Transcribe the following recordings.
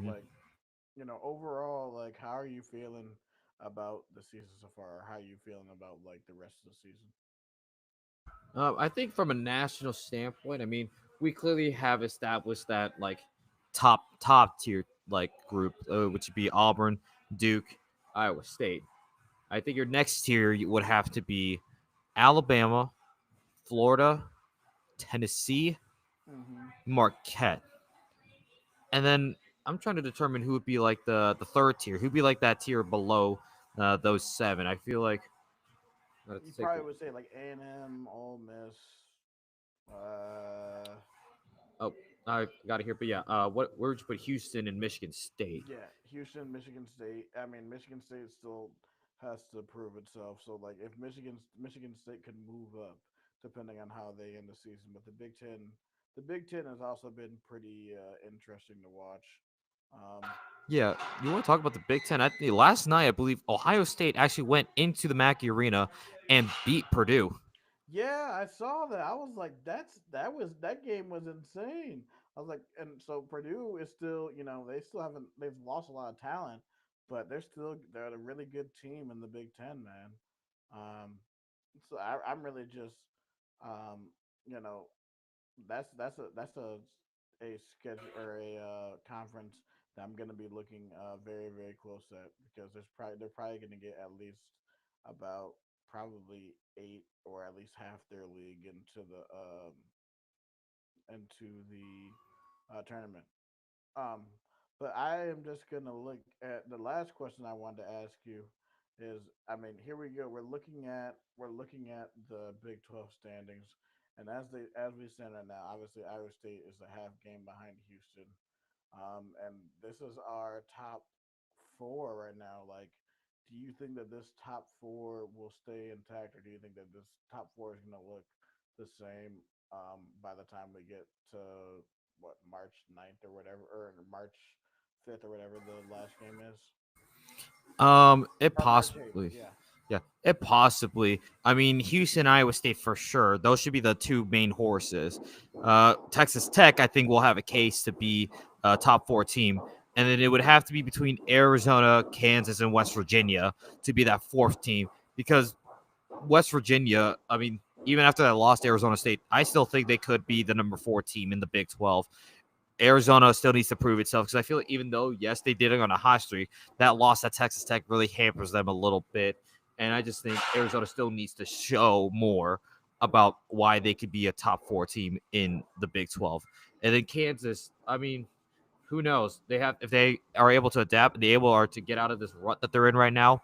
hmm overall, like, how are you feeling about the season so far? Or how are you feeling about like the rest of the season? I think from a national standpoint, I mean, we clearly have established that like top tier like group, which would be Auburn, Duke, Iowa State. I think your next tier would have to be Alabama, Florida, Tennessee, Mm-hmm. Marquette, and then I'm trying to determine who would be like the third tier. Who'd be like that tier below those seven? I feel like let's You take. probably would say like A&M, Ole Miss. Uh, Oh, I got it here, but yeah. What? Where would you put Houston and Michigan State? yeah, Houston, Michigan State. I mean, Michigan State still has to prove itself. So like, if Michigan State could move up, depending on how they end the season, but the Big Ten has also been pretty interesting to watch. Um, Yeah, you want to talk about the Big Ten? Last night, I believe Ohio State actually went into the Mackey Arena and beat Purdue. Yeah, I saw that. I was like, that game was insane. I was like, and so Purdue is still, they still haven't they've lost a lot of talent, but they're a really good team in the Big Ten, man. Um, so I'm really just, um, you know, that's a schedule or a conference that I'm gonna be looking very very close at because they're probably gonna get at least about probably eight or at least half their league into the tournament. Um, but I am just gonna look at the last question I wanted to ask you is, I mean, here we go. We're looking at the Big 12 standings, and as we stand right now, obviously Iowa State is a half game behind Houston, and this is our top four right now. Like, do you think that this top four will stay intact, or do you think that this top four is gonna look the same by the time we get to what March 9th or whatever, or March 5th or whatever the last game is, It or March 8th? possibly, Yeah. yeah, it possibly. I mean, Houston, Iowa State for sure. Those should be the two main horses. Texas Tech, I think, will have a case to be a top four team, and then it would have to be between Arizona, Kansas, and West Virginia to be that fourth team because West Virginia, I mean, even after that lost to Arizona State, I still think they could be the number four team in the Big 12. Arizona still needs to prove itself because I feel like even though, yes, they did it on a hot streak, that loss at Texas Tech really hampers them a little bit. And I just think Arizona still needs to show more about why they could be a top four team in the Big 12. And then Kansas, I mean, who knows? They have if they are able to adapt, and they able are to get out of this rut that they're in right now,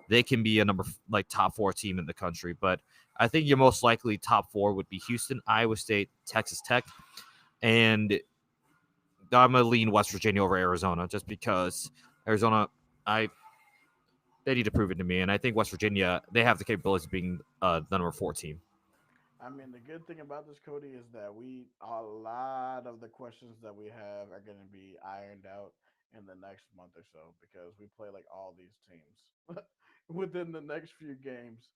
they can be a like top four team in the country. But I think your most likely top four would be Houston, Iowa State, Texas Tech, and I'm gonna lean West Virginia over Arizona just because Arizona, I they need to prove it to me, and I think West Virginia they have the capabilities of being the number four team. I mean, the good thing about this, Cody, is that a lot of the questions that we have are going to be ironed out in the next month or so because we play like all these teams within the next few games.